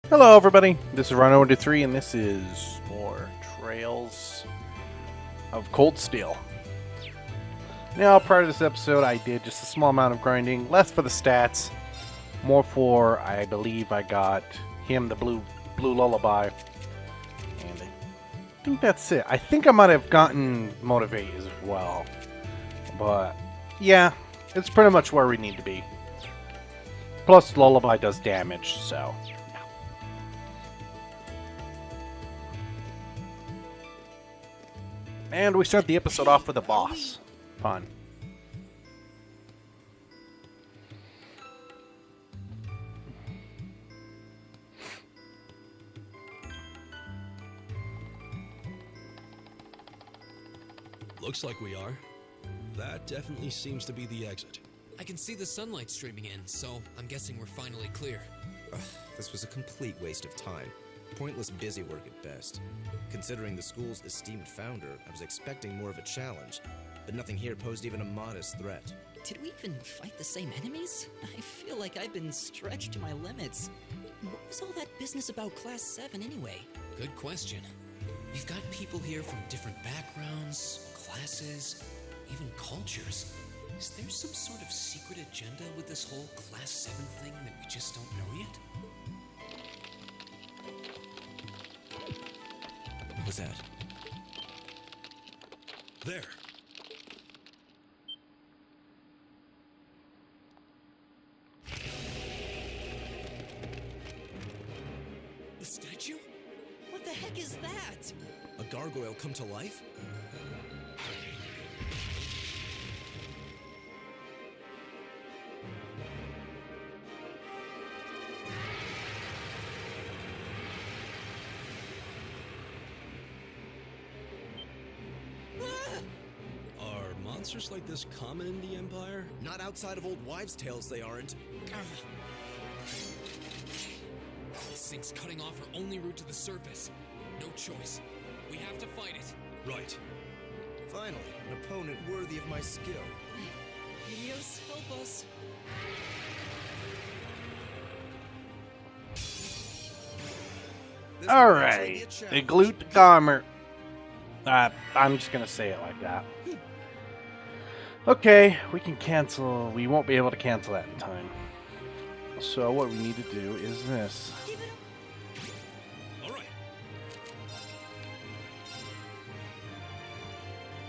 Hello everybody, this is Rhino123 and this is more Trails of Cold Steel. Now, prior to this episode, I did just a small amount of grinding, less for the stats, more for, I believe I got him the blue lullaby, and I think that's it. I think I might have gotten Motivate as well, but yeah, it's pretty much where we need to be. Plus, lullaby does damage, so... And we start the episode off with a boss. Fun. Looks like we are. That definitely seems to be the exit. I can see the sunlight streaming in, so I'm guessing we're finally clear. Ugh, this was a complete waste of time. Pointless busy work at best. Considering the school's esteemed founder, I was expecting more of a challenge, but nothing here posed even a modest threat. Did we even fight the same enemies? I feel like I've been stretched to my limits. What was all that business about Class 7 anyway? Good question. We've got people here from different backgrounds, classes, even cultures. Is there some sort of secret agenda with this whole Class 7 thing that we just don't know yet? What was that? There. The statue? What the heck is that? A gargoyle come to life? Are monsters like this common in the Empire? Not outside of old wives' tales, they aren't. This thing's cutting off our only route to the surface. No choice. We have to fight it. Right. Finally, an opponent worthy of my skill. Helios, help us. This might actually be Alright, a the challenge. glute armor. I'm just gonna say it like that. Okay, we can cancel. We won't be able to cancel that in time. So what we need to do is this. All right.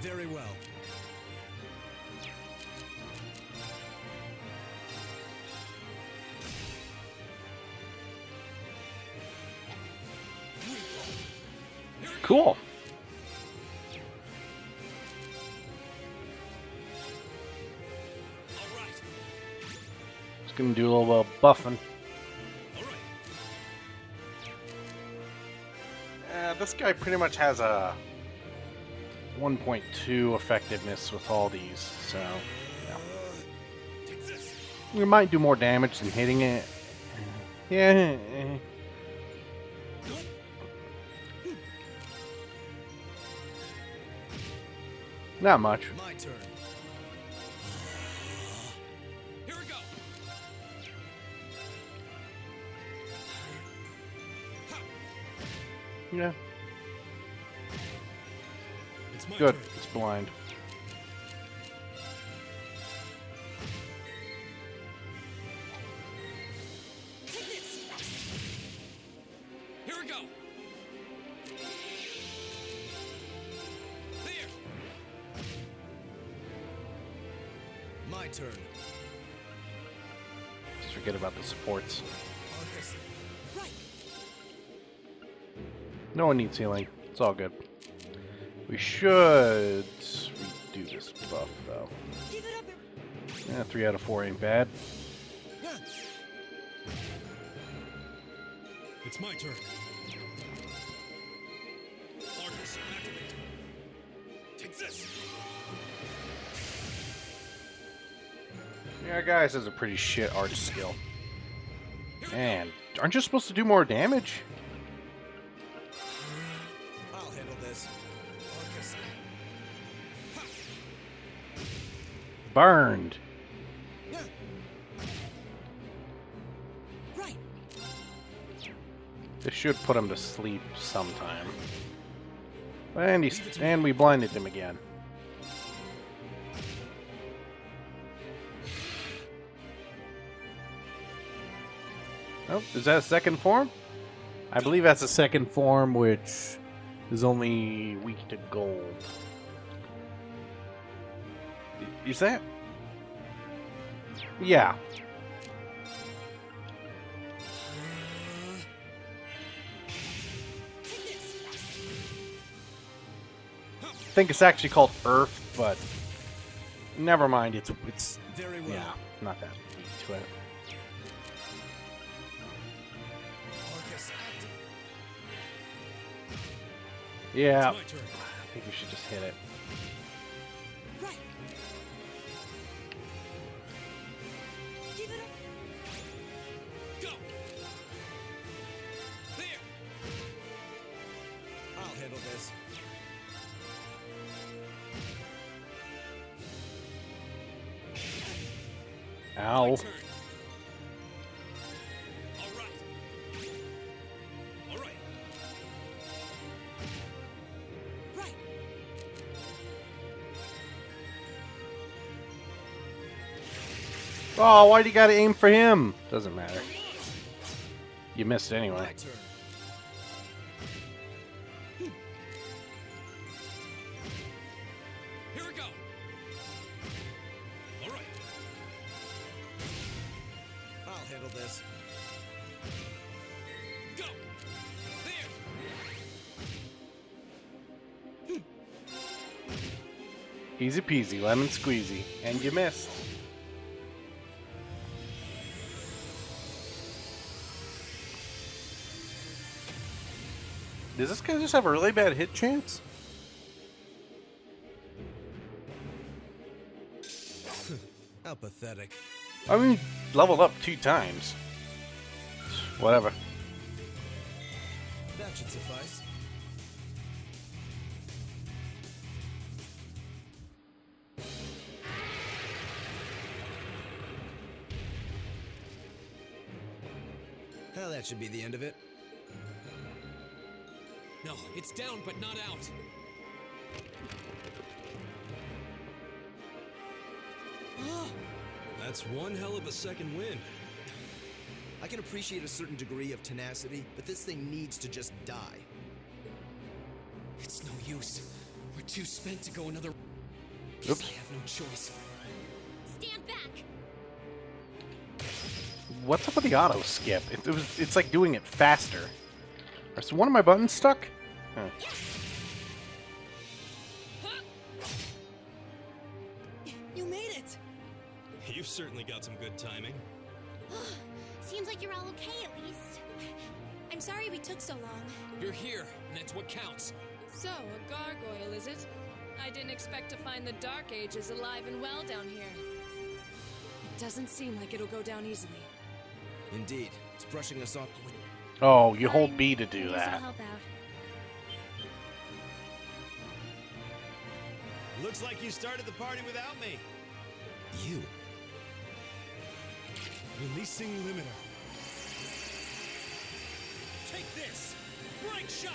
Very well. Cool. All right. Just gonna do a little bit of buffing. All right. This guy pretty much has a 1.2 effectiveness with all these, so yeah. Take this. We might do more damage than hitting it. Yeah. Not much. My turn. Here we go. Yeah, It's my good. turn. It's blind. Here we go. There. My turn. Just forget about the supports. Arcus. Right. No one needs healing. It's all good. We should redo this buff, though. Give it up. 3 out of 4 ain't bad. It's my turn. Arcus, activate. Take this. Yeah, guys, has a pretty shit arch skill. Man, aren't you supposed to do more damage? I'll handle this. Arcus. Burned. Right. This should put him to sleep sometime. And we blinded him again. Oh, is that a second form? I believe that's a second form, which is only weak to gold. You say it? Yeah. I think it's actually called Earth, but never mind. It's Very well. yeah, not that weak to it. Yeah, It's my turn. I think we should just hit it. Right. Give it up. Go! There! I'll handle this. Ow. Turn. All right. All right. Right. Oh, why'd you gotta aim for him? Doesn't matter. You missed anyway. My turn. Here we go. All right. I'll handle this. Go! There! Easy peasy, lemon squeezy. And you missed. Does this guy just have a really bad hit chance? How pathetic. I mean, leveled up 2 times. Whatever. That should suffice. Well, that should be the end of it. No, it's down but not out. That's one hell of a second win. I can appreciate a certain degree of tenacity, but this thing needs to just die. It's no use. We're too spent to go another. Oops. I have no choice. Stand back! What's up with the auto skip? It's like doing it faster. Is one of my buttons stuck? Huh. You made it. You've certainly got some good timing. Seems like you're all okay at least. I'm sorry we took so long. You're here, and that's what counts. So, a gargoyle, is it? I didn't expect to find the Dark Ages alive and well down here. It doesn't seem like it'll go down easily. Indeed, it's brushing us off. Oh, you hold Fine, B to I do guess that. I'll help out. Looks like you started the party without me. You. Releasing limiter. Take this! Bright shot!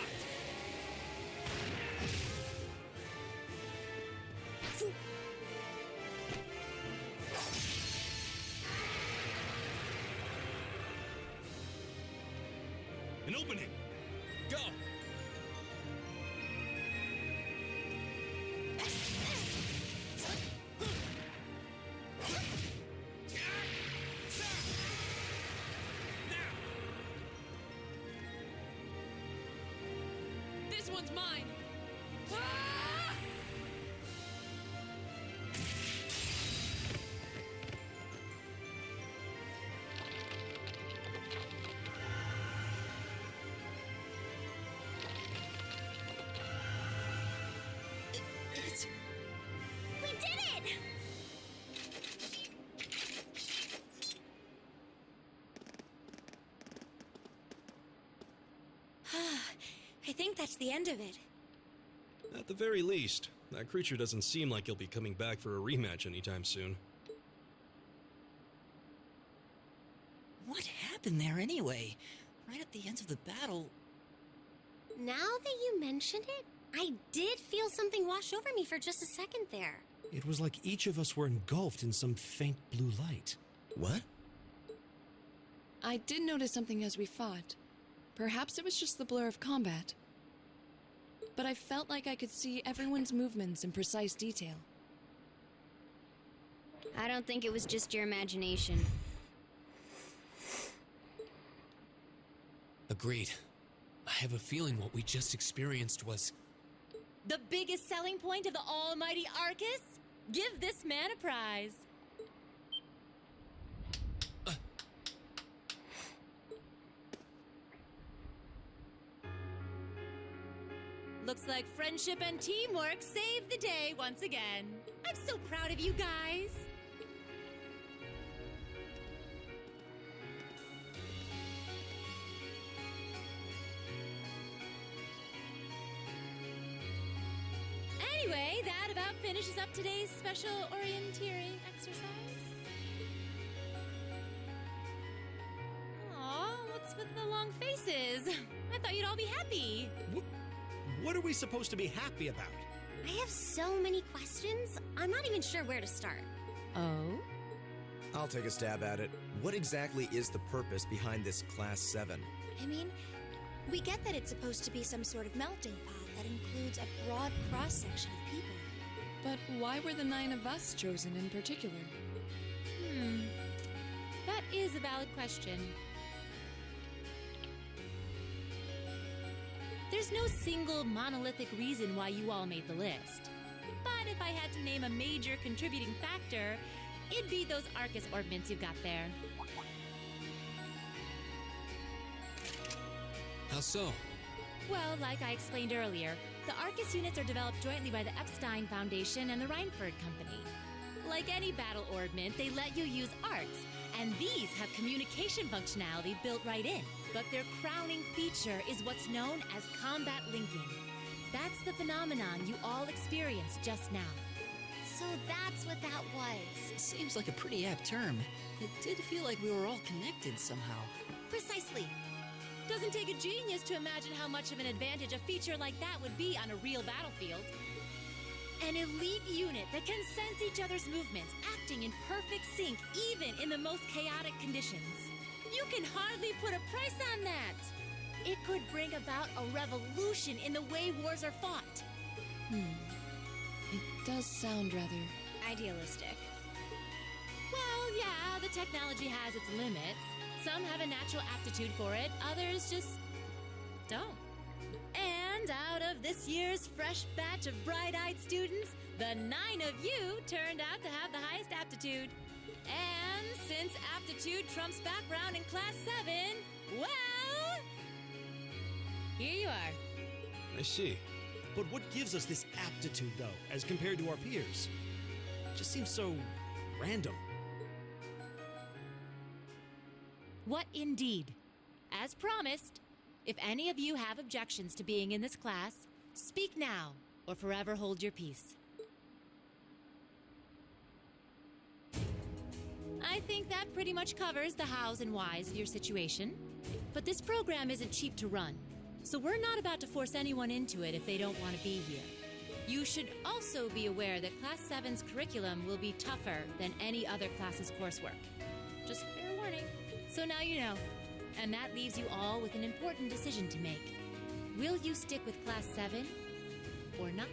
An opening! Go! This one's mine! Ah! It's... We did it! I think that's the end of it. At the very least, that creature doesn't seem like he'll be coming back for a rematch anytime soon. What happened there anyway? right at the end of the battle... Now that you mention it, I did feel something wash over me for just a second there. It was like each of us were engulfed in some faint blue light. What? I did notice something as we fought. Perhaps it was just the blur of combat. But I felt like I could see everyone's movements in precise detail. I don't think it was just your imagination. Agreed. I have a feeling what we just experienced was... The biggest selling point of the almighty Arcus? Give this man a prize. Looks like friendship and teamwork saved the day once again. I'm so proud of you guys. Anyway, that about finishes up today's special orienteering exercise. Aw, what's with the long faces? I thought you'd all be happy. What are we supposed to be happy about? I have so many questions, I'm not even sure where to start. Oh? I'll take a stab at it. What exactly is the purpose behind this Class 7? I mean, we get that it's supposed to be some sort of melting pot that includes a broad cross-section of people. But why were the 9 of us chosen in particular? That is a valid question. There's no single monolithic reason why you all made the list. But if I had to name a major contributing factor, it'd be those Arcus orbments you've got there. How so? Well, like I explained earlier, the Arcus units are developed jointly by the Epstein Foundation and the Reinford Company. Like any battle orbment, they let you use arts, and these have communication functionality built right in. But their crowning feature is what's known as combat linking. That's the phenomenon you all experienced just now. So that's what that was. Seems like a pretty apt term. It did feel like we were all connected somehow. Precisely. Doesn't take a genius to imagine how much of an advantage a feature like that would be on a real battlefield. An elite unit that can sense each other's movements, acting in perfect sync even in the most chaotic conditions. You can hardly put a price on that. It could bring about a revolution in the way wars are fought. It does sound rather... Idealistic. Well, yeah, the technology has its limits. Some have a natural aptitude for it, others just don't. And out of this year's fresh batch of bright-eyed students, the 9 of you turned out to have the highest aptitude. And since aptitude trumps background in Class 7, well, here you are. I see. But what gives us this aptitude, though, as compared to our peers? It just seems so random. What indeed? As promised, if any of you have objections to being in this class, speak now or forever hold your peace. I think that pretty much covers the hows and whys of your situation. But this program isn't cheap to run, so we're not about to force anyone into it if they don't want to be here. You should also be aware that Class 7's curriculum will be tougher than any other class's coursework. Just fair warning. So now you know, and that leaves you all with an important decision to make. Will you stick with Class 7 or not?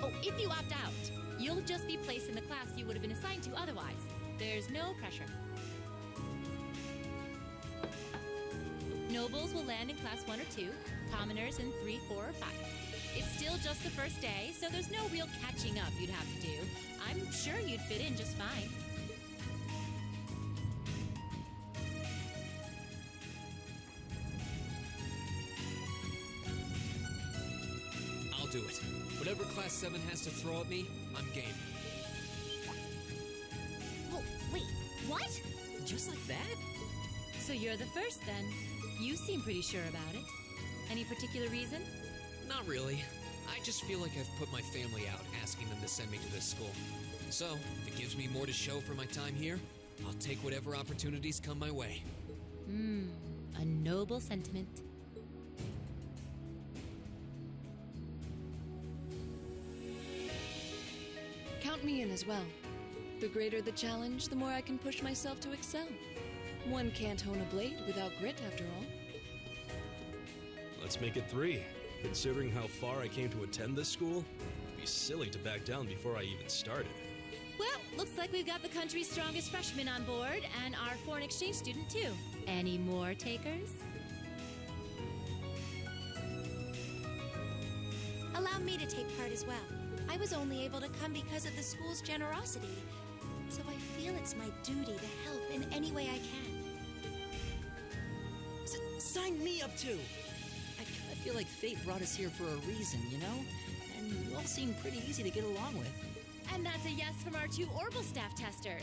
Oh, if you opt out, you'll just be placed in the class you would have been assigned to otherwise. There's no pressure. Nobles will land in Class 1 or 2, commoners in 3, 4, or 5. It's still just the first day, so there's no real catching up you'd have to do. I'm sure you'd fit in just fine. I'll do it. Whatever Class 7 has to throw at me, I'm game. Oh, wait, what? Just like that? So you're the first then. You seem pretty sure about it. Any particular reason? Not really. I just feel like I've put my family out asking them to send me to this school. So, if it gives me more to show for my time here, I'll take whatever opportunities come my way. A noble sentiment. Count me in as well. The greater the challenge, the more I can push myself to excel. One can't hone a blade without grit, after all. Let's make it 3. Considering how far I came to attend this school, it'd be silly to back down before I even started. Well, looks like we've got the country's strongest freshman on board, and our foreign exchange student, too. Any more takers? Allow me to take part as well. I was only able to come because of the school's generosity, so I feel it's my duty to help in any way I can. Sign me up too! I feel like fate brought us here for a reason, you know? And you all seem pretty easy to get along with. And that's a yes from our 2 Orbital staff testers.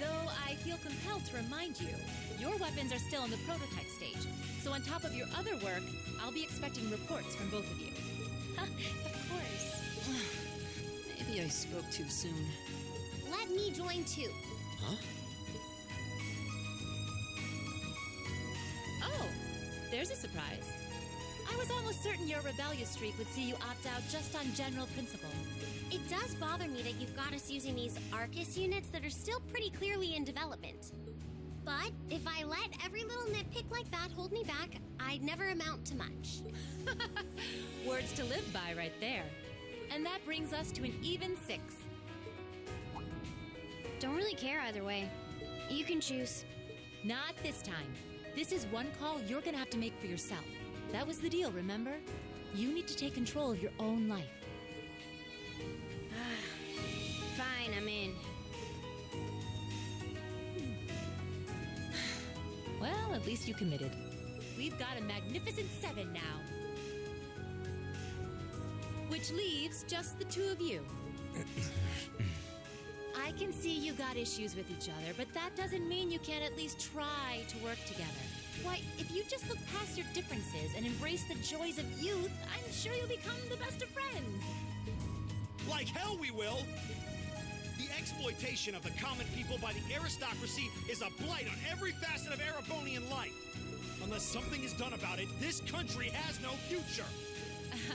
Though I feel compelled to remind you, your weapons are still in the prototype stage. So on top of your other work, I'll be expecting reports from both of you. Of course. Maybe I spoke too soon. Let me join too. Huh? Oh, there's a surprise. I was almost certain your rebellious streak would see you opt out just on general principle. It does bother me that you've got us using these Arcus units that are still pretty clearly in development. But if I let every little nitpick like that hold me back, I'd never amount to much. Words to live by right there. And that brings us to an even 6. Don't really care either way. You can choose. Not this time. This is one call you're gonna have to make for yourself. That was the deal, remember? You need to take control of your own life. Fine, I'm in. Well, at least you committed. We've got a magnificent 7 now. Which leaves just the 2 of you. I can see you got issues with each other, but that doesn't mean you can't at least try to work together. Why, if you just look past your differences and embrace the joys of youth, I'm sure you'll become the best of friends. Like hell we will! The exploitation of the common people by the aristocracy is a blight on every facet of Erebonian life. Unless something is done about it, this country has no future.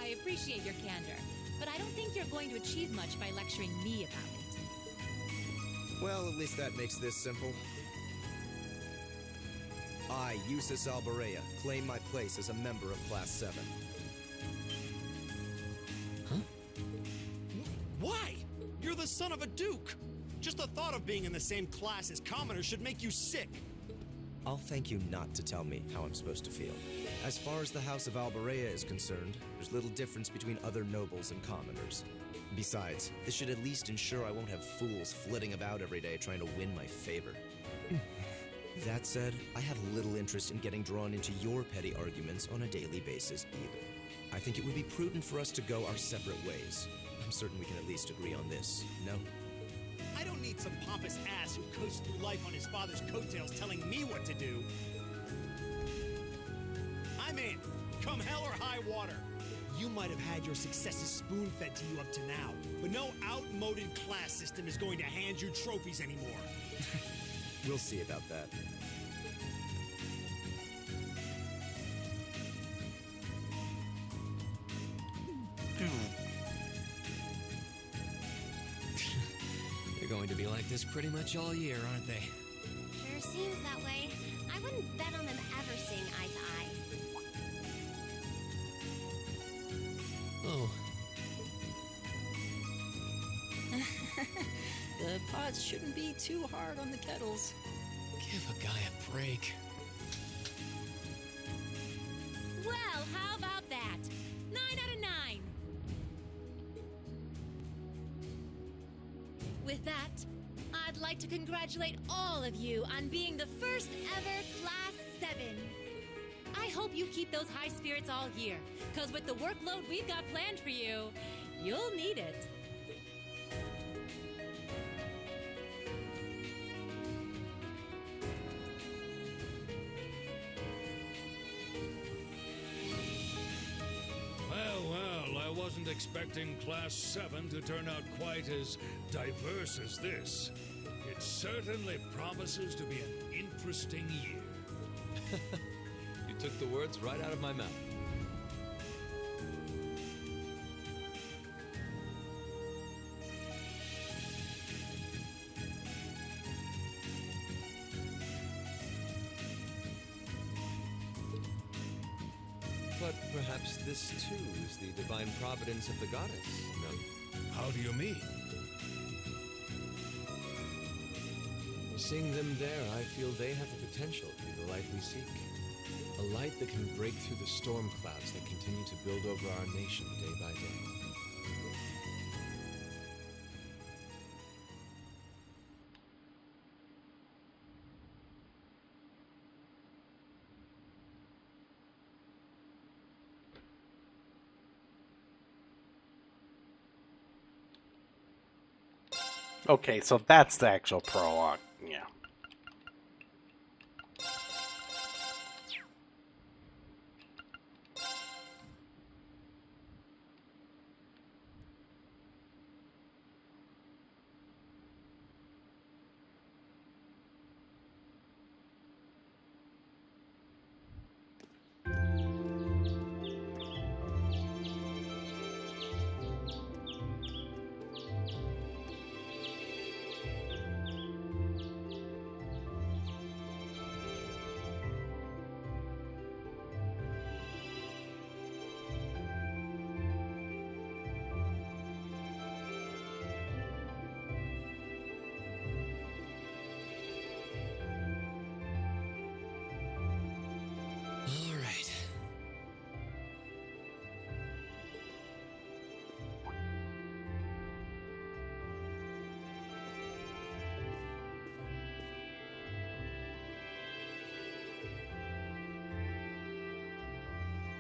I appreciate your candor, but I don't think you're going to achieve much by lecturing me about it. Well, at least that makes this simple. I, Eustace Alberea, claim my place as a member of Class 7. Huh? Why? You're the son of a duke. Just the thought of being in the same class as commoners should make you sick. I'll thank you not to tell me how I'm supposed to feel. As far as the House of Alberea is concerned, there's little difference between other nobles and commoners. Besides, this should at least ensure I won't have fools flitting about every day trying to win my favor. That said, I have little interest in getting drawn into your petty arguments on a daily basis either. I think it would be prudent for us to go our separate ways. I'm certain we can at least agree on this, no? I don't need some pompous ass who coasts through life on his father's coattails telling me what to do. I'm in, come hell or high water. You might have had your successes spoon-fed to you up to now, but no outmoded class system is going to hand you trophies anymore. We'll see about that. They're going to be like this pretty much all year, aren't they? Sure seems that way. I wouldn't bet on them ever seeing eye to eye. Oh. The pots shouldn't be too hard on the kettles. Give a guy a break. Well, how about that? 9 out of 9. With that, I'd like to congratulate all of you on being the first ever Class 7. I hope you keep those high spirits all year, because with the workload we've got planned for you, you'll need it. Well, I wasn't expecting Class 7 to turn out quite as diverse as this. It certainly promises to be an interesting year. You took the words right out of my mouth. But perhaps this too is the divine providence of the goddess, no? How do you mean? Seeing them there, I feel they have the potential to be the light we seek. A light that can break through the storm clouds that continue to build over our nation day by day. Okay, so that's the actual prologue. Yeah.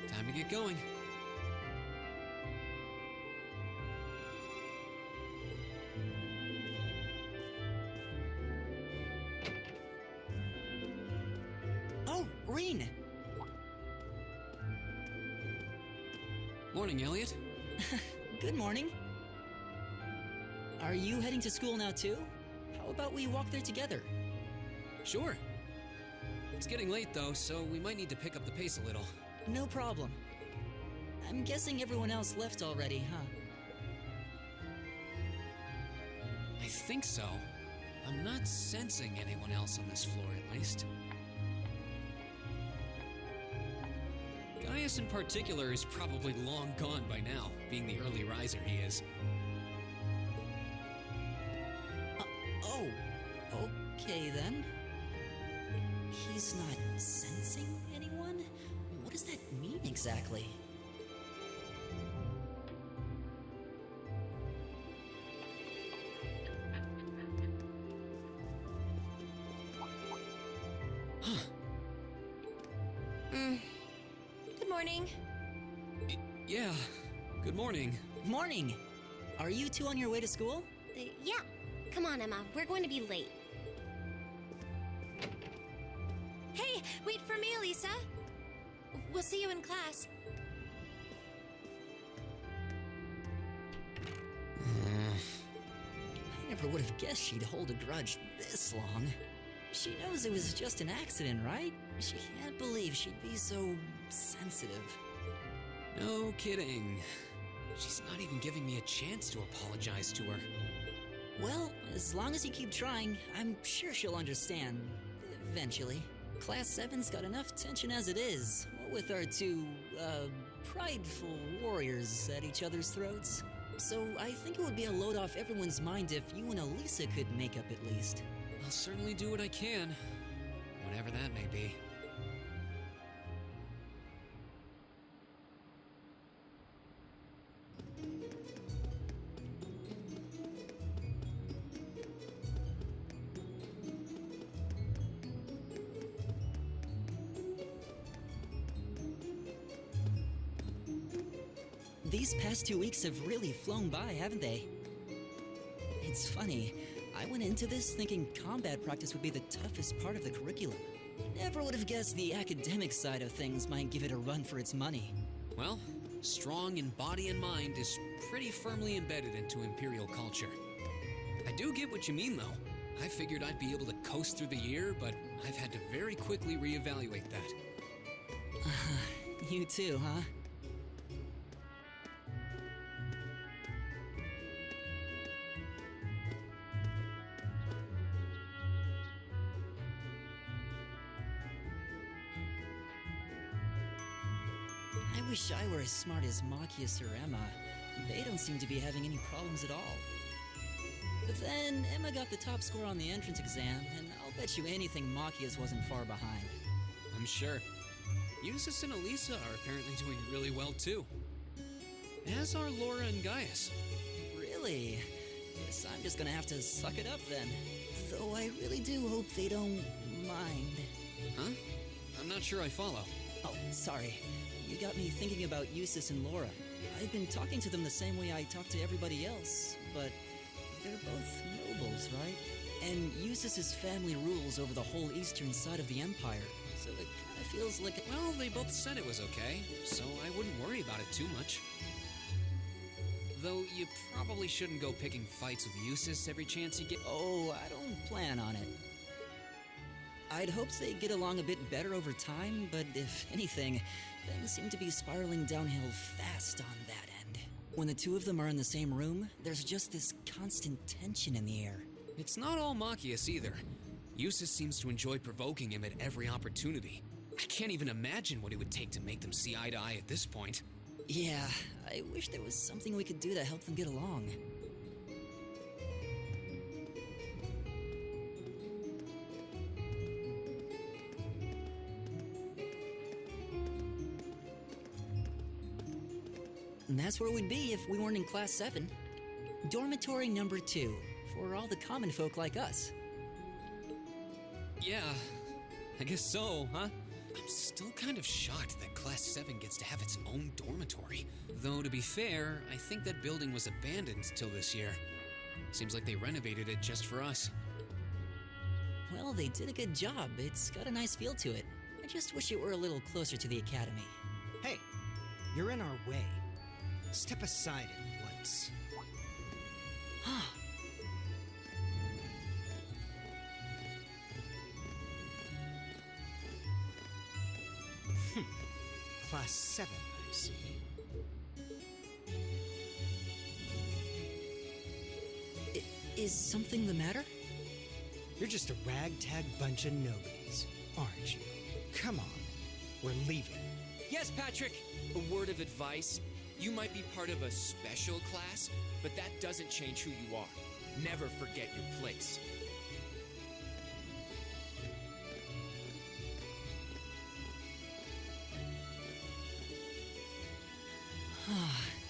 Time to get going. Oh, Reen! Morning, Elliot. Good morning. Are you heading to school now too? How about we walk there together? Sure. It's getting late though, so we might need to pick up the pace a little. No problem. I'm guessing everyone else left already, huh? I think so. I'm not sensing anyone else on this floor, at least. Gaius in particular is probably long gone by now, being the early riser he is. Oh, okay then. He's not sensing anyone? What does that mean exactly? Good morning. Yeah, good morning. Morning! Are you two on your way to school? Yeah. Come on, Emma. We're going to be late. Hey, wait for me, Elisa. We'll see you in class. I never would have guessed she'd hold a grudge this long. She knows it was just an accident, right? She can't believe she'd be so sensitive. No kidding. She's not even giving me a chance to apologize to her. Well, as long as you keep trying, I'm sure she'll understand. Eventually. Class 7's got enough tension as it is, what with our two, prideful warriors at each other's throats. So I think it would be a load off everyone's mind if you and Elisa could make up at least. I'll certainly do what I can, whatever that may be. These past 2 weeks have really flown by, haven't they? It's funny, I went into this thinking combat practice would be the toughest part of the curriculum. Never would have guessed the academic side of things might give it a run for its money. Well, strong in body and mind, is pretty firmly embedded into Imperial culture. I do get what you mean, though. I figured I'd be able to coast through the year, but I've had to very quickly reevaluate that. You too, huh? I wish I were as smart as Machias or Emma. They don't seem to be having any problems at all. But then, Emma got the top score on the entrance exam, and I'll bet you anything Machias wasn't far behind. I'm sure. Eustace and Elisa are apparently doing really well, too. As are Laura and Gaius. Really? Guess I'm just gonna have to suck it up then. Though I really do hope they don't mind. Huh? I'm not sure I follow. Oh, sorry. You got me thinking about Eustace and Laura. I've been talking to them the same way I talk to everybody else, but they're both nobles, right? And Eustace's family rules over the whole eastern side of the Empire, so it kind of feels like... Well, they both said it was okay, so I wouldn't worry about it too much. Though you probably shouldn't go picking fights with Eustace every chance you get... Oh, I don't plan on it. I'd hoped they'd get along a bit better over time, but if anything, things seem to be spiraling downhill fast on that end. When the two of them are in the same room, there's just this constant tension in the air. It's not all Machias either. Eustace seems to enjoy provoking him at every opportunity. I can't even imagine what it would take to make them see eye to eye at this point. Yeah, I wish there was something we could do to help them get along. And that's where we'd be if we weren't in Class 7. Dormitory number 2, for all the common folk like us. Yeah, I guess so, huh? I'm still kind of shocked that Class 7 gets to have its own dormitory. Though, to be fair, I think that building was abandoned till this year. Seems like they renovated it just for us. Well, they did a good job. It's got a nice feel to it. I just wish it were a little closer to the academy. Hey, you're in our way. Step aside at once. Class 7, I see. Is something the matter? You're just a ragtag bunch of nobodies, aren't you? Come on, we're leaving. Yes, Patrick! A word of advice. You might be part of a special class, but that doesn't change who you are. Never forget your place.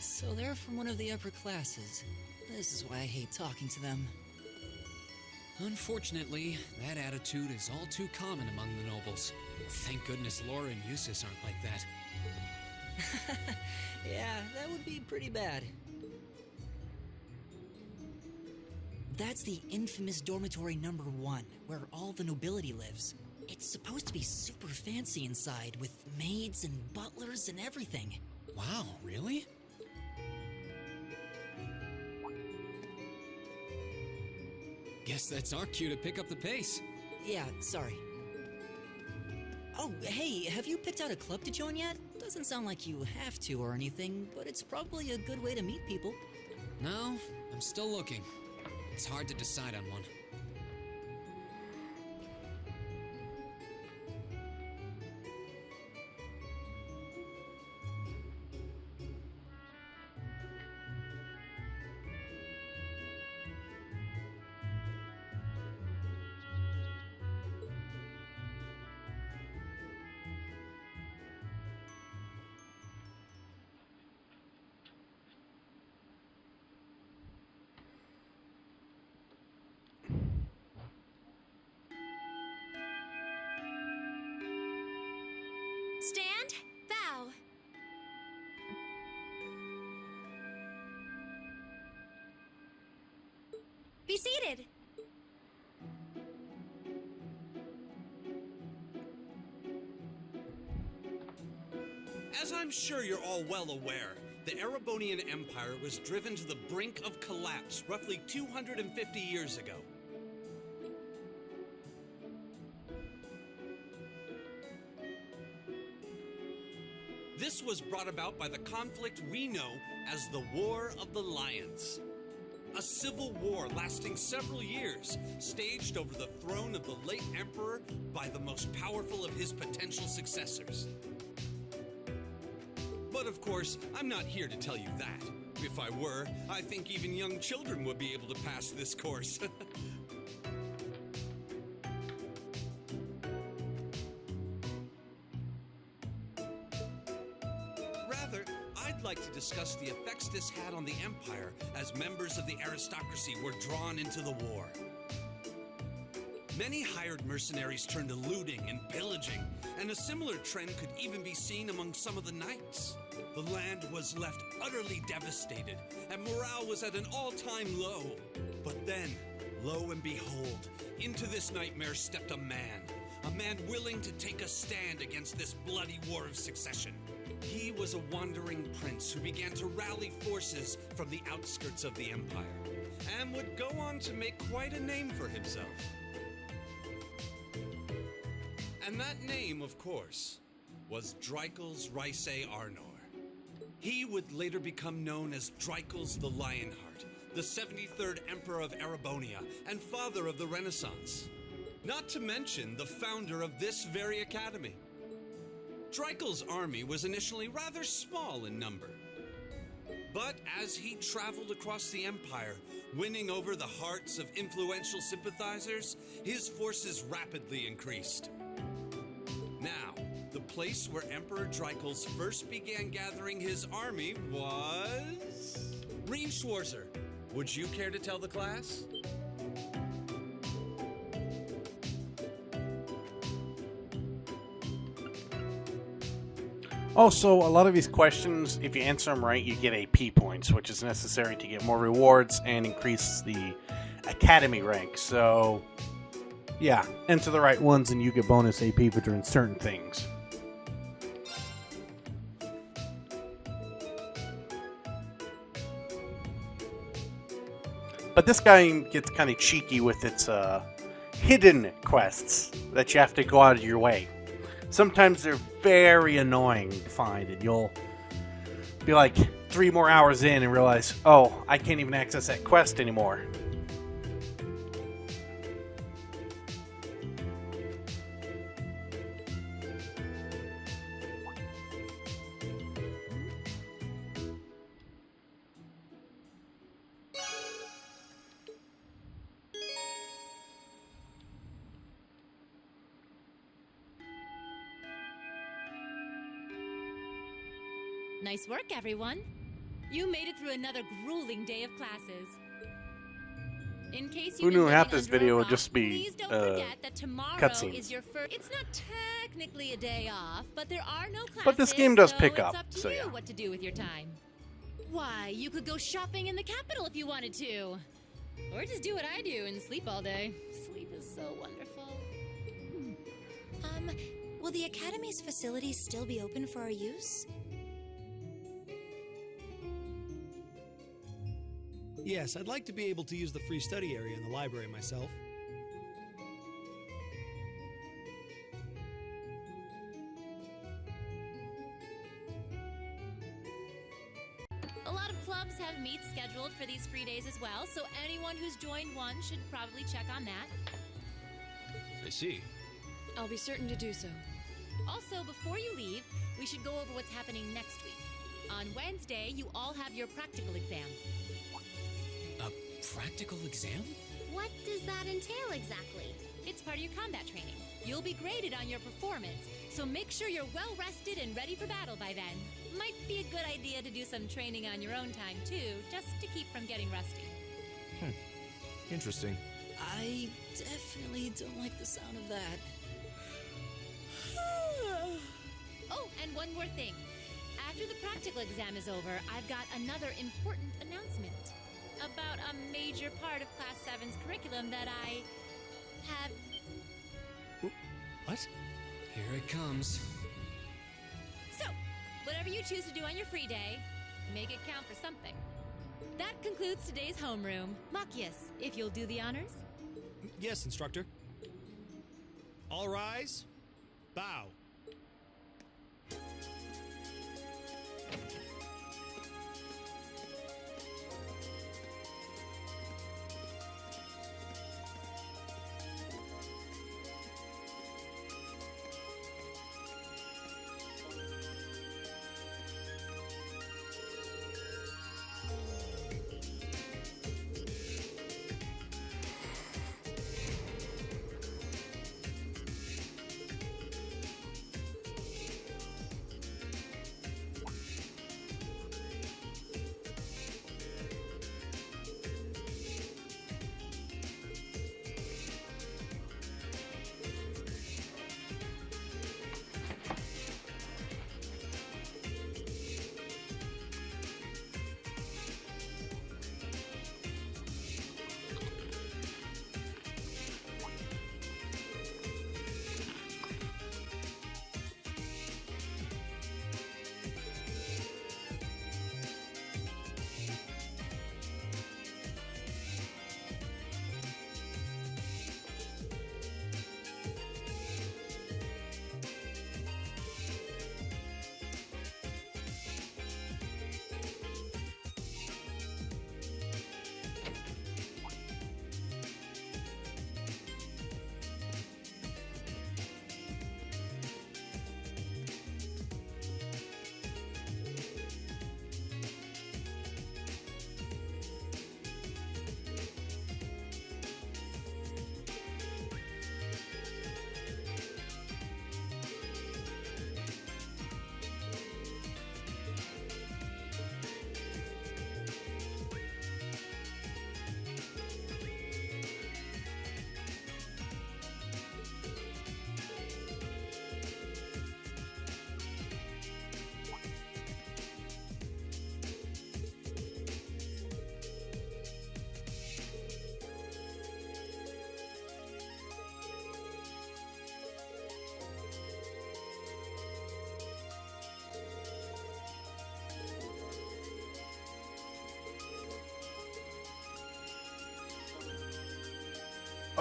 So they're from one of the upper classes. This is why I hate talking to them. Unfortunately, that attitude is all too common among the nobles. Thank goodness Laura and Eustace aren't like that. Yeah, that would be pretty bad. That's the infamous dormitory number 1, where all the nobility lives. It's supposed to be super fancy inside, with maids and butlers and everything. Wow, really? Guess that's our cue to pick up the pace. Yeah, sorry. Oh, hey, have you picked out a club to join yet? Doesn't sound like you have to or anything, but it's probably a good way to meet people. No, I'm still looking. It's hard to decide on one. Stand, bow. Be seated. As I'm I'm sure you're all well aware. The Erebonian Empire was driven to the brink of collapse roughly 250 years ago. This was brought about by the conflict we know as the War of the Lions. A civil war lasting several years, staged over the throne of the late emperor by the most powerful of his potential successors. But of course, I'm not here to tell you that. If I were, I think even young children would be able to pass this course. Rather, I'd like to discuss the effects this had on the Empire as members of the aristocracy were drawn into the war. Many hired mercenaries turned to looting and pillaging, and a similar trend could even be seen among some of the knights. The land was left utterly devastated, and morale was at an all-time low. But then, lo and behold, into this nightmare stepped a man willing to take a stand against this bloody war of succession. He was a wandering prince who began to rally forces from the outskirts of the Empire, and would go on to make quite a name for himself. And that name, of course, was Drycles Rice Arnor. He would later become known as Drycles the Lionheart, the 73rd Emperor of Erebonia and father of the Renaissance. Not to mention the founder of this very academy. Drycles' army was initially rather small in number. But as he traveled across the Empire, winning over the hearts of influential sympathizers, his forces rapidly increased. Now, the place where Emperor Drycles first began gathering his army was... Schwarzer. Would you care to tell the class? Also, a lot of these questions, if you answer them right, you get AP points, which is necessary to get more rewards and increase the academy rank. So, yeah, answer the right ones and you get bonus AP for doing certain things. But this guy gets kind of cheeky with its hidden quests that you have to go out of your way. Sometimes they're very annoying to find, and you'll be like 3 more hours in and realize, oh, I can't even access that quest anymore. Nice work, everyone. You made it through another grueling day of classes. In case you Who knew half this video would just be cutscenes? Is your first. It's not technically a day off, but there are no classes. But this game does pick so up, it's up to so you yeah. what to do with your time. Why, you could go shopping in the capital if you wanted to, or just do what I do and sleep all day. Sleep is so wonderful. Will the Academy's facilities still be open for our use? Yes, I'd like to be able to use the free study area in the library myself. A lot of clubs have meets scheduled for these free days as well, so anyone who's joined one should probably check on that. I see. I'll be certain to do so. Also, before you leave, we should go over what's happening next week. On Wednesday, you all have your practical exam. A practical exam? What does that entail exactly? It's part of your combat training. You'll be graded on your performance, so make sure you're well rested and ready for battle by then. Might be a good idea to do some training on your own time, too, just to keep from getting rusty. Interesting. I definitely don't like the sound of that. Oh, and one more thing. After the practical exam is over, I've got another important announcement about a major part of Class 7's curriculum that I have... What? Here it comes. So, what whatever you choose to do on your free day, make it count for something. That concludes today's homeroom. Machias, if you'll do the honors. Yes, instructor. All rise. Bow.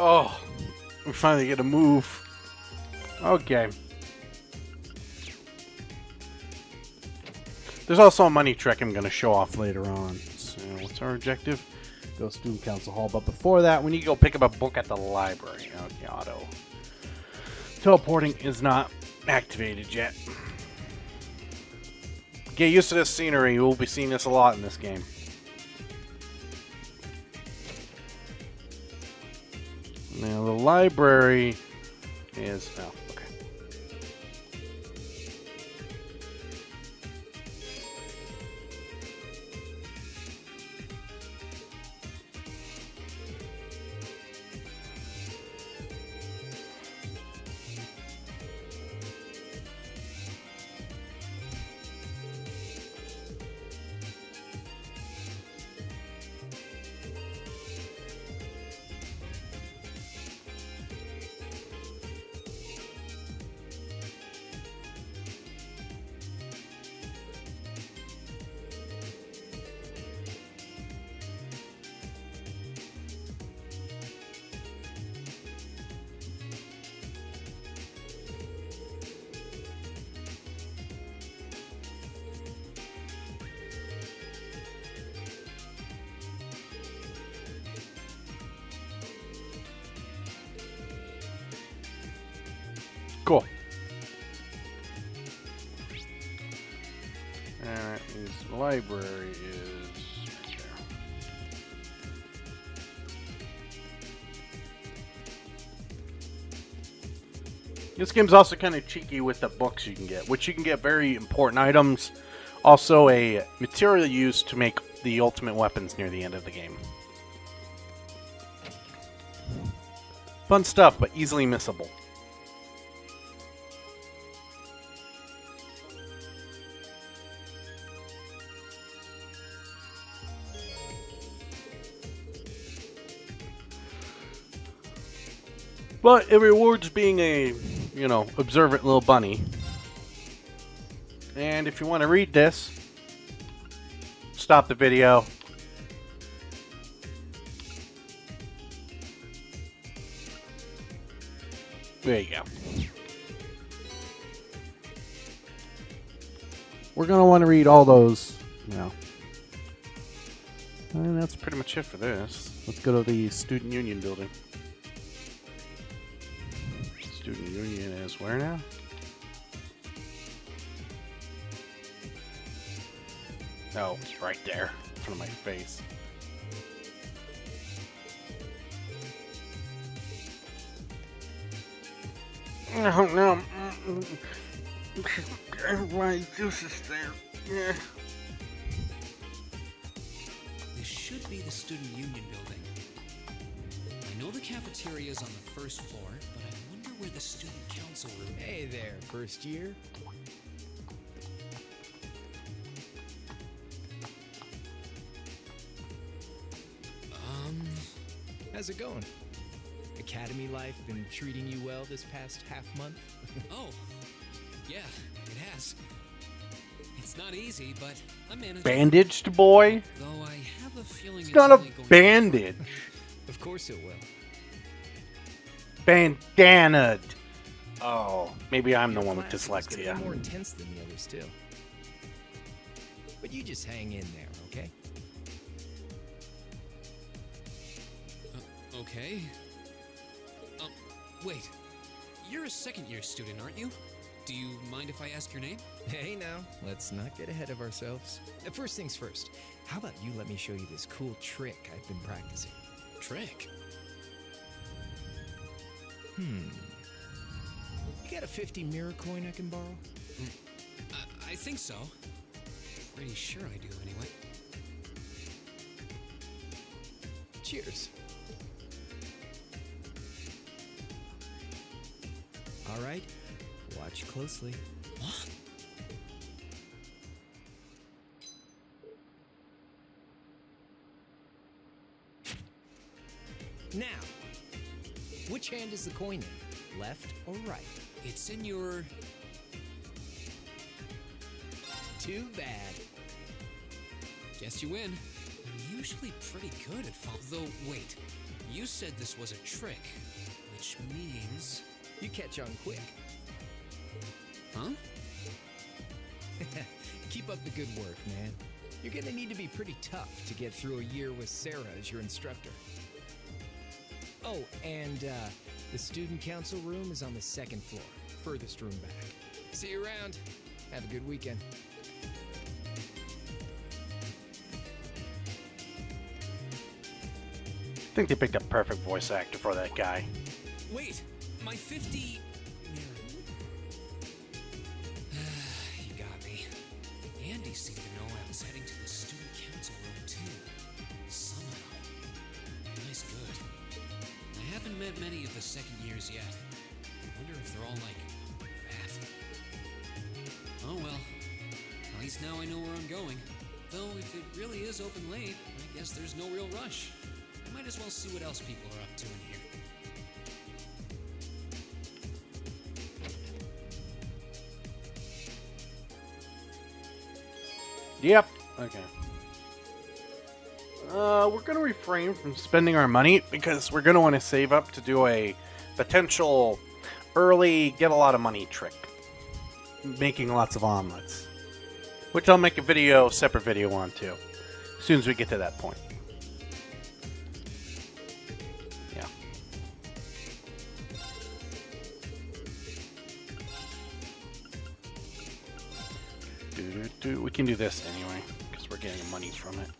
Oh, we finally get a move. Okay. There's also a money trick I'm going to show off later on. So, what's our objective? Go to Student Council Hall. But before that, we need to go pick up a book at the library. Okay, auto. Teleporting is not activated yet. Get used to this scenery. You will be seeing this a lot in this game. Now, the library is... Oh, okay. Cool. Alright, the library is right there. This game's also kind of cheeky with the books you can get, which you can get very important items. Also a material used to make the ultimate weapons near the end of the game. Fun stuff, but easily missable. But it rewards being a, observant little bunny. And if you want to read this, stop the video. There you go. We're going to want to read all those, you know. And that's pretty much it for this. Let's go to the Student Union building. Student Union is where now? Oh, it's right there in front of my face. Oh no. Why this is there? Yeah. This should be the Student Union building. I know the cafeteria is on the first floor, but I wonder where the Student Council room is. Hey there, first year. How's it going? Academy life been treating you well this past half month? Oh, yeah, it has. It's not easy, but I'm managing. Bandaged boy? Though I have a feeling it's not a bandage. Of course it will. Bandanaed. Oh, maybe I'm the one with dyslexia. It's more intense than the others too. But you just hang in there, okay? Okay. Wait. You're a second-year student, aren't you? Do you mind if I ask your name? Hey now, let's not get ahead of ourselves. First things first, how about you let me show you this cool trick I've been practicing? Trick? You got a 50 mirror coin I can borrow? I think so. Pretty sure I do, anyway. Cheers. All right, watch closely. What? Now, which hand is the coin in? Left or right? It's in your... Too bad. Guess you win. I'm usually pretty good at though, wait. You said this was a trick, which means... You catch on quick. Huh? Keep up the good work, man. You're gonna need to be pretty tough to get through a year with Sarah as your instructor. Oh, and the student council room is on the second floor, furthest room back. See you around. Have a good weekend. I think they picked a perfect voice actor for that guy. Wait, my 50... You got me. Andy seemed to know I was heading to the student council room too. Somehow. Nice good. I haven't met many of the second years yet. I wonder if they're all like that. Oh well. At least now I know where I'm going. Though if it really is open late, I guess there's no real rush. I might as well see what else people are up to in here. Yep. Okay. We're going to refrain from spending our money because we're going to want to save up to do a potential early get a lot of money trick. Making lots of omelets. Which I'll make a video, separate video on too. As soon as we get to that point. Yeah. We can do this anyway, because we're getting money from it.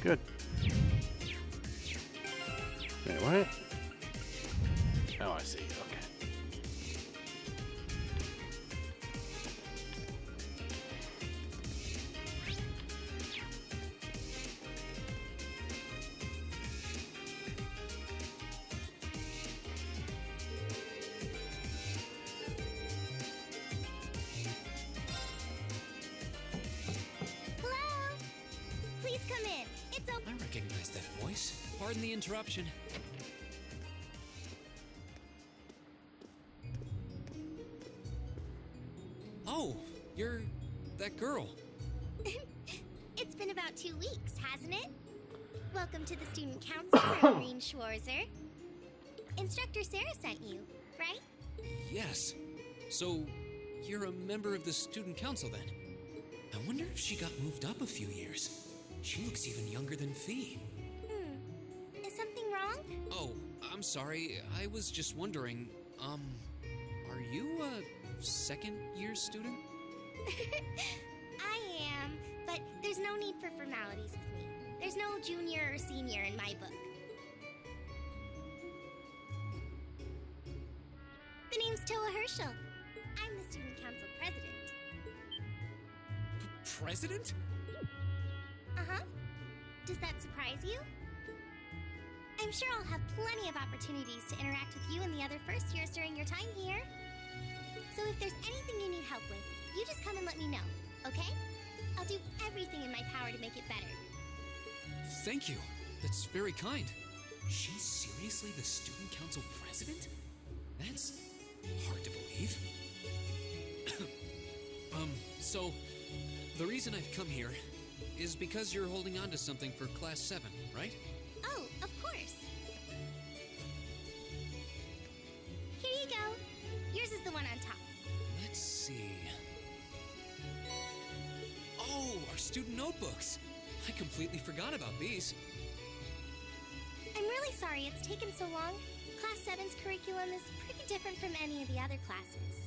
Good. Wait, what? Oh, I see. Okay. Please come in. It's open. I recognize that voice. Pardon the interruption. that girl? It's been about 2 weeks, hasn't it? Welcome to the student council, Marine Schwarzer. Instructor Sarah sent you, right? Yes. So, you're a member of the student council then? I wonder if she got moved up a few years. She looks even younger than Fee. Is something wrong? Oh, I'm sorry. I was just wondering, are you a second-year student? I am, but there's no need for formalities with me. There's no junior or senior in my book. The name's Toa Herschel. I'm the student council president. President? Uh-huh. Does that surprise you? I'm sure I'll have plenty of opportunities to interact with you and the other first years during your time here. So if there's anything you need help with, you just come and let me know, okay? I'll do everything in my power to make it better. Thank you. That's very kind. She's seriously the student council president? That's hard to believe. So, the reason I've come here is because you're holding on to something for Class 7, right? Oh, of course. Here you go. Yours is the one on top. Let's see. Oh, our student notebooks. I completely forgot about these. I'm really sorry it's taken so long. Class 7's curriculum is pretty different from any of the other classes.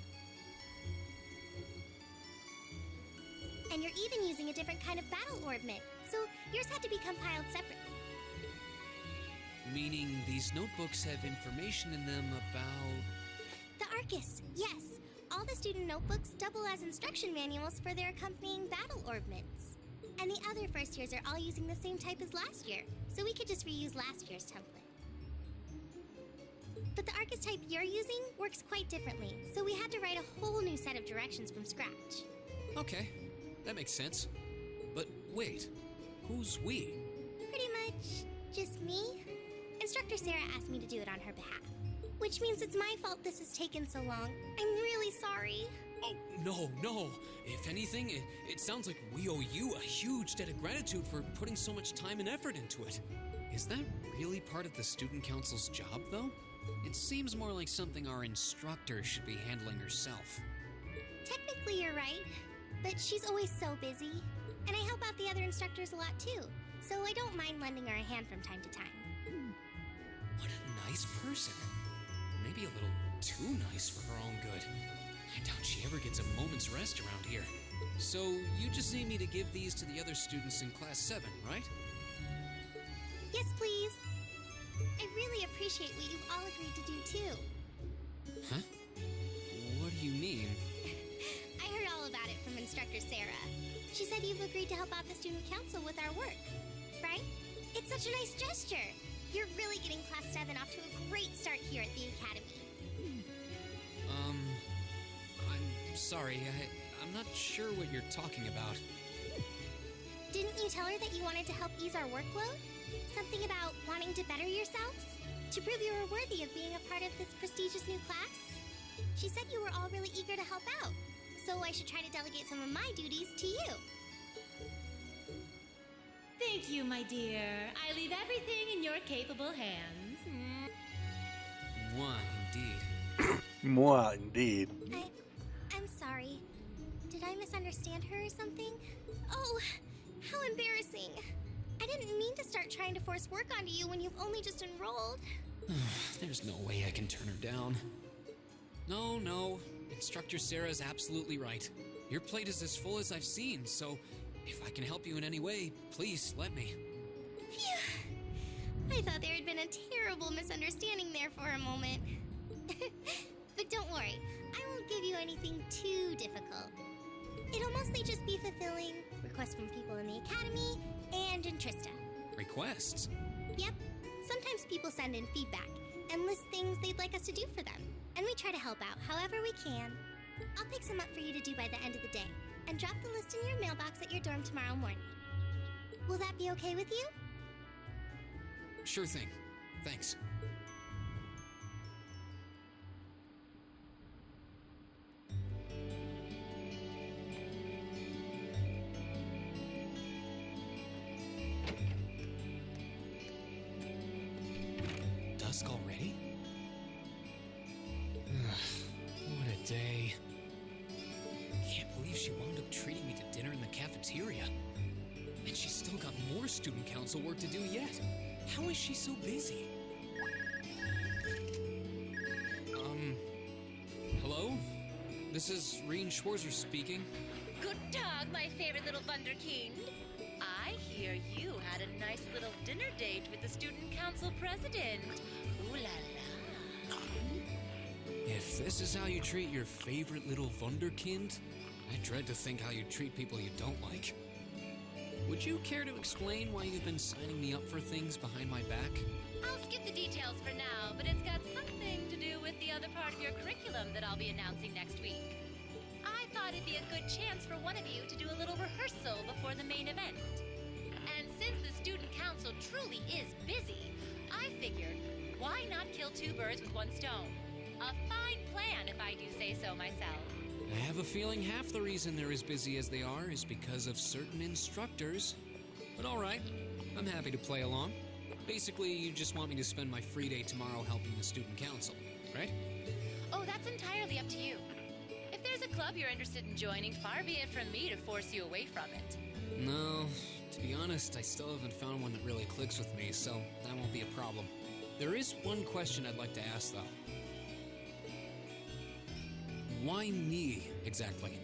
And you're even using a different kind of battle orbment, so yours had to be compiled separately. Meaning these notebooks have information in them about... The Arcus, yes. All the student notebooks double as instruction manuals for their accompanying battle orbments. And the other first years are all using the same type as last year, so we could just reuse last year's template. But the Arcus type you're using works quite differently, so we had to write a whole new set of directions from scratch. Okay, that makes sense. But wait, who's we? Pretty much just me. Instructor Sarah asked me to do it on her behalf. Which means it's my fault this has taken so long. I'm really sorry. Oh, no. If anything, it sounds like we owe you a huge debt of gratitude for putting so much time and effort into it. Is that really part of the student council's job, though? It seems more like something our instructor should be handling herself. Technically, you're right. But she's always so busy. And I help out the other instructors a lot, too. So I don't mind lending her a hand from time to time. What a nice person. Maybe a little too nice for her own good. I doubt she ever gets a moment's rest around here. So, you just need me to give these to the other students in Class 7, right? Yes, please. I really appreciate what you've all agreed to do, too. Huh? What do you mean? I heard all about it from Instructor Sarah. She said you've agreed to help out the student council with our work, right? It's such a nice gesture. You're really getting Class 7 off to a great start here at the Academy. I'm sorry, I'm not sure what you're talking about. Didn't you tell her that you wanted to help ease our workload? Something about wanting to better yourselves? To prove you were worthy of being a part of this prestigious new class? She said you were all really eager to help out, so I should try to delegate some of my duties to you. Thank you, my dear. I leave everything in your capable hands. Moi, indeed. Moi, indeed. I'm sorry. Did I misunderstand her or something? Oh, how embarrassing. I didn't mean to start trying to force work onto you when you've only just enrolled. There's no way I can turn her down. No. Instructor Sarah's absolutely right. Your plate is as full as I've seen, so if I can help you in any way, please let me. Phew. I thought there had been a terrible misunderstanding there for a moment. But don't worry, I won't give you anything too difficult. It'll mostly just be fulfilling requests from people in the Academy and in Trista. Requests? Yep. Sometimes people send in feedback and list things they'd like us to do for them, and we try to help out however we can. I'll pick some up for you to do by the end of the day, and drop the list in your mailbox at your dorm tomorrow morning. Will that be okay with you? Sure thing. Thanks. dusk already? What a day. Can't believe she wound up treating me to dinner in the cafeteria. And she's still got more student council work to do yet. How is she so busy? Hello? This is Reen Schwarzer speaking. Guten Tag, my favorite little Wunderkind. I hear you had a nice little dinner date with the student council president. Ooh la la. If this is how you treat your favorite little Wunderkind, I dread to think how you treat people you don't like. Would you care to explain why you've been signing me up for things behind my back? I'll skip the details for now, but it's got something to do with the other part of your curriculum that I'll be announcing next week. I thought it'd be a good chance for one of you to do a little rehearsal before the main event. And since the student council truly is busy, I figured, why not kill two birds with one stone? A fine plan, if I do say so myself. I have a feeling half the reason they're as busy as they are is because of certain instructors. But alright, I'm happy to play along. Basically, you just want me to spend my free day tomorrow helping the student council, right? Oh, that's entirely up to you. If there's a club you're interested in joining, far be it from me to force you away from it. No, to be honest, I still haven't found one that really clicks with me, so that won't be a problem. There is one question I'd like to ask, though. Why me, exactly?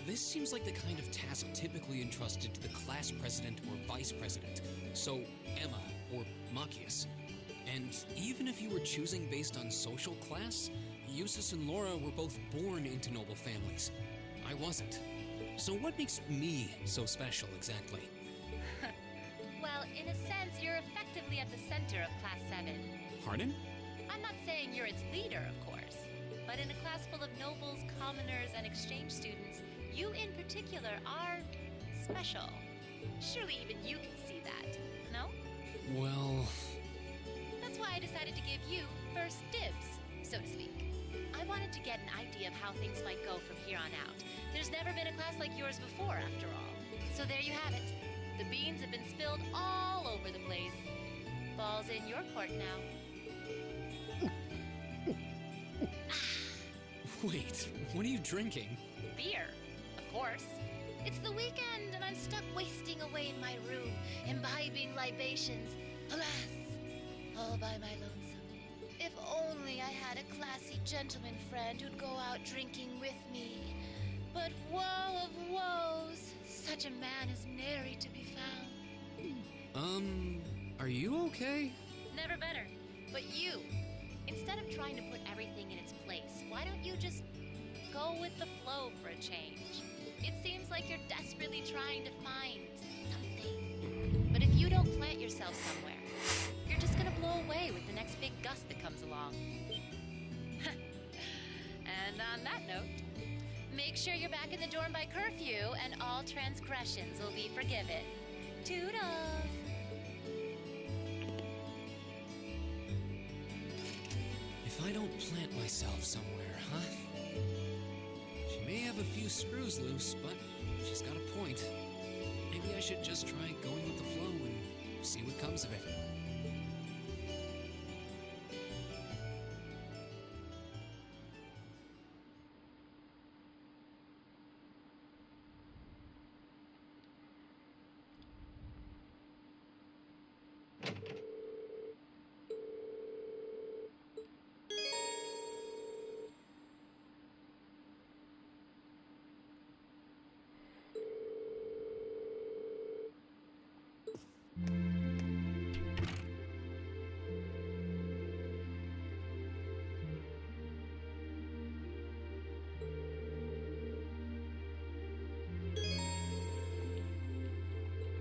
This seems like the kind of task typically entrusted to the class president or vice president, so Emma or Machias. And even if you were choosing based on social class, Eustace and Laura were both born into noble families. I wasn't. So what makes me so special, exactly? Well, in a sense, you're effectively at the center of Class 7. Pardon? I'm not saying you're its leader, of course. But in a class full of nobles, commoners, and exchange students, you in particular are special. Surely even you can see that, no? Well... That's why I decided to give you first dibs, so to speak. I wanted to get an idea of how things might go from here on out. There's never been a class like yours before, after all. So there you have it. The beans have been spilled all over the place. Ball's in your court now. Wait, what are you drinking? Beer, of course. It's the weekend and I'm stuck wasting away in my room, imbibing libations. Alas, all by my lonesome. If only I had a classy gentleman friend who'd go out drinking with me. But woe of woes, such a man is nary to be found. Are you okay? Never better. But you, instead of trying to put everything in its place, why don't you just go with the flow for a change? It seems like you're desperately trying to find something. But if you don't plant yourself somewhere, you're just gonna blow away with the next big gust that comes along. And on that note, make sure you're back in the dorm by curfew and all transgressions will be forgiven. Toodles! If I don't plant myself somewhere, huh? She may have a few screws loose, but she's got a point. Maybe I should just try going with the flow and see what comes of it.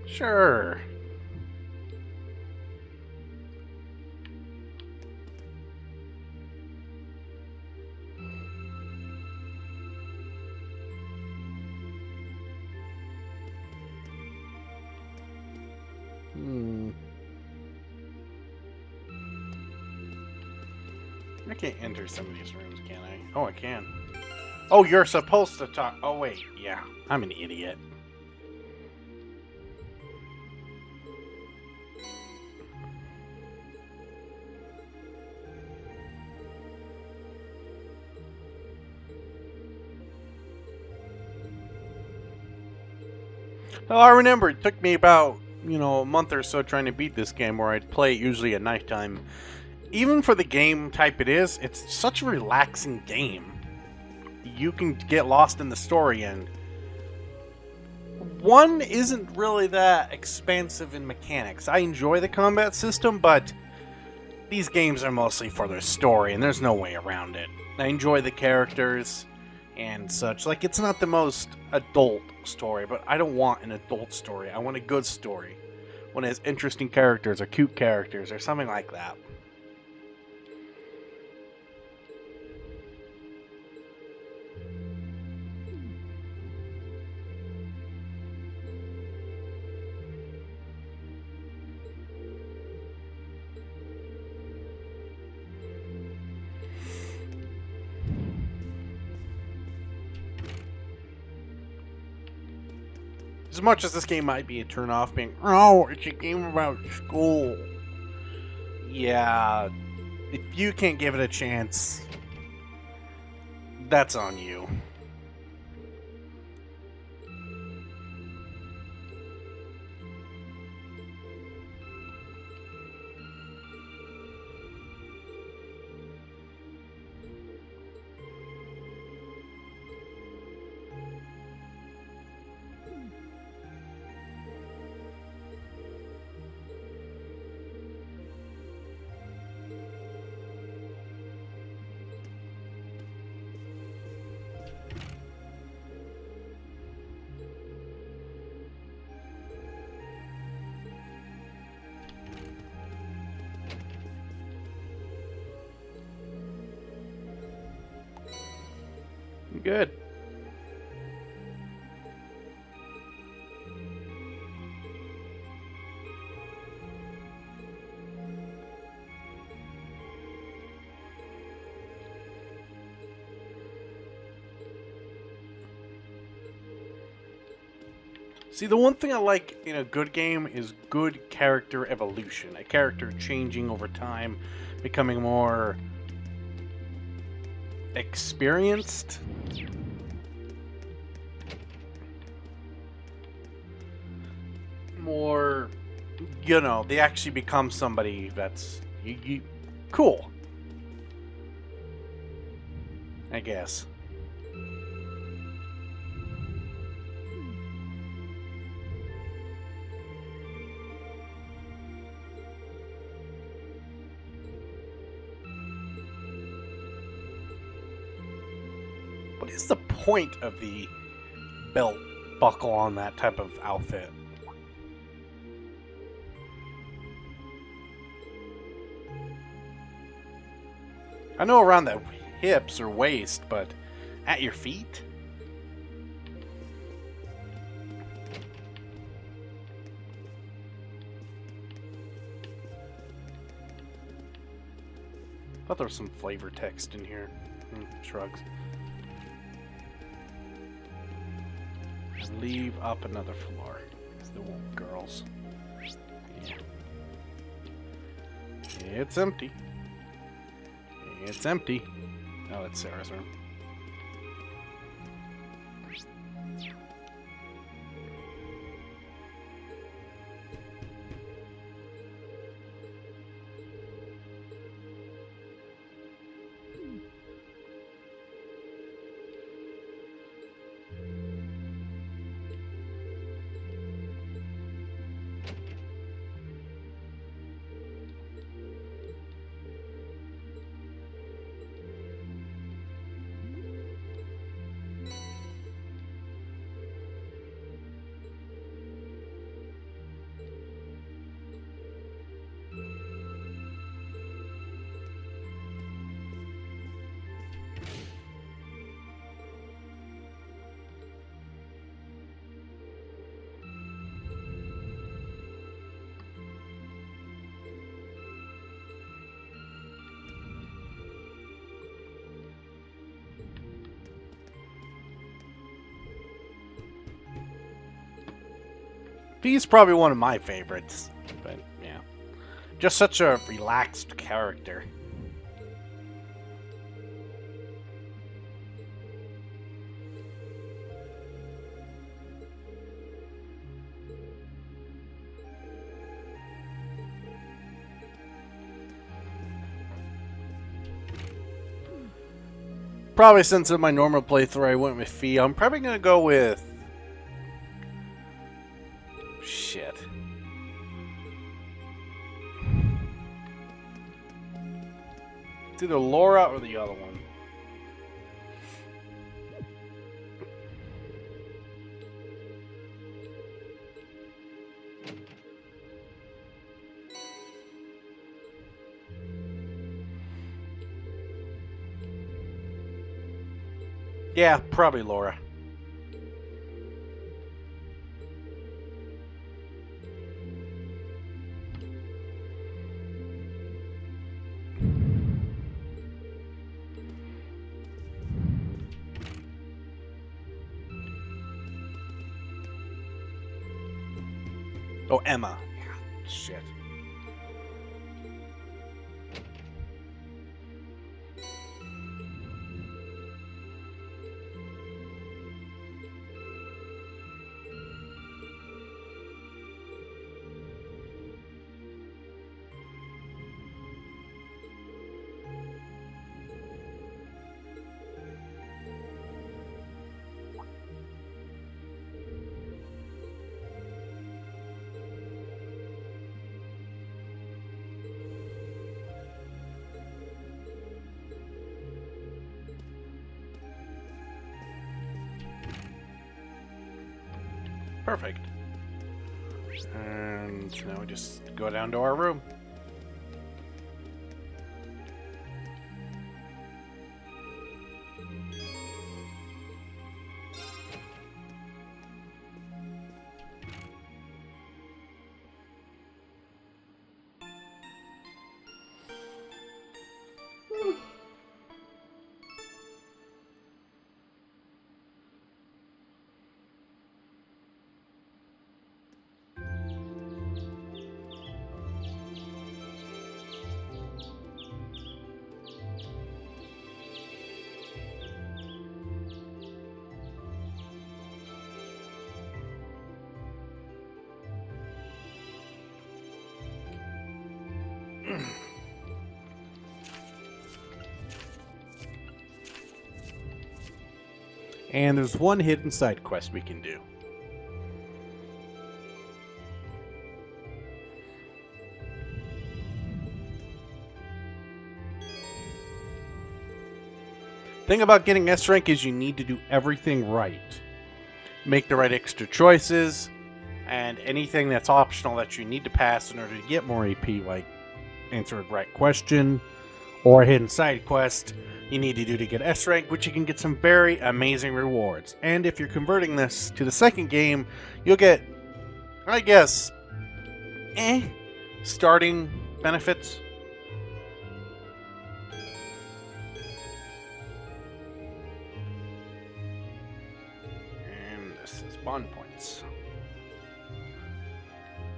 Sure. I can't enter some of these rooms, can I? Oh, I can. Oh, you're supposed to talk. Oh, wait. Yeah, I'm an idiot. Oh, I remember it took me about, a month or so trying to beat this game, where I'd play it usually at nighttime. Even for the game type it is, it's such a relaxing game. You can get lost in the story, and one isn't really that expansive in mechanics. I enjoy the combat system, but these games are mostly for their story, and there's no way around it. I enjoy the characters and such. Like, it's not the most adult story, but I don't want an adult story. I want a good story. One that has interesting characters, or cute characters, or something like that. As much as this game might be a turn-off, being, oh, it's a game about school. Yeah, if you can't give it a chance, that's on you. Good. See, the one thing I like in a good game is good character evolution. A character changing over time, becoming more experienced. More, they actually become somebody that's cool, I guess. What is the point of the belt buckle on that type of outfit? I know around the hips or waist, but at your feet? I thought there was some flavor text in here. Shrugs. Just leave up another floor. Because they won't, girls. Yeah. It's empty. It's empty. Oh, it's Sarah's room. He's probably one of my favorites, but yeah. Just such a relaxed character. Probably since in my normal playthrough I went with Fee, I'm probably going to go with... Shit. It's either Laura or the other one. Yeah, probably Laura. Oh, Emma. Yeah, shit. Perfect. And now we just go down to our room. And there's one hidden side quest we can do. Thing about getting S rank is you need to do everything right. Make the right extra choices, and anything that's optional that you need to pass in order to get more AP, like answer the right question or a hidden side quest, you need to do to get S rank, which you can get some very amazing rewards. And if you're converting this to the second game, you'll get, I guess, starting benefits. And this is bond points.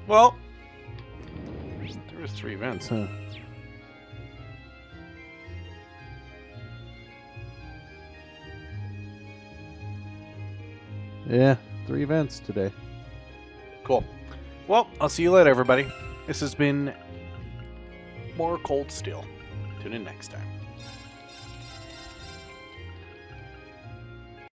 Well, there was 3 events, huh? Yeah, 3 events today. Cool. Well, I'll see you later, everybody. This has been more Cold Steel. Tune in next time.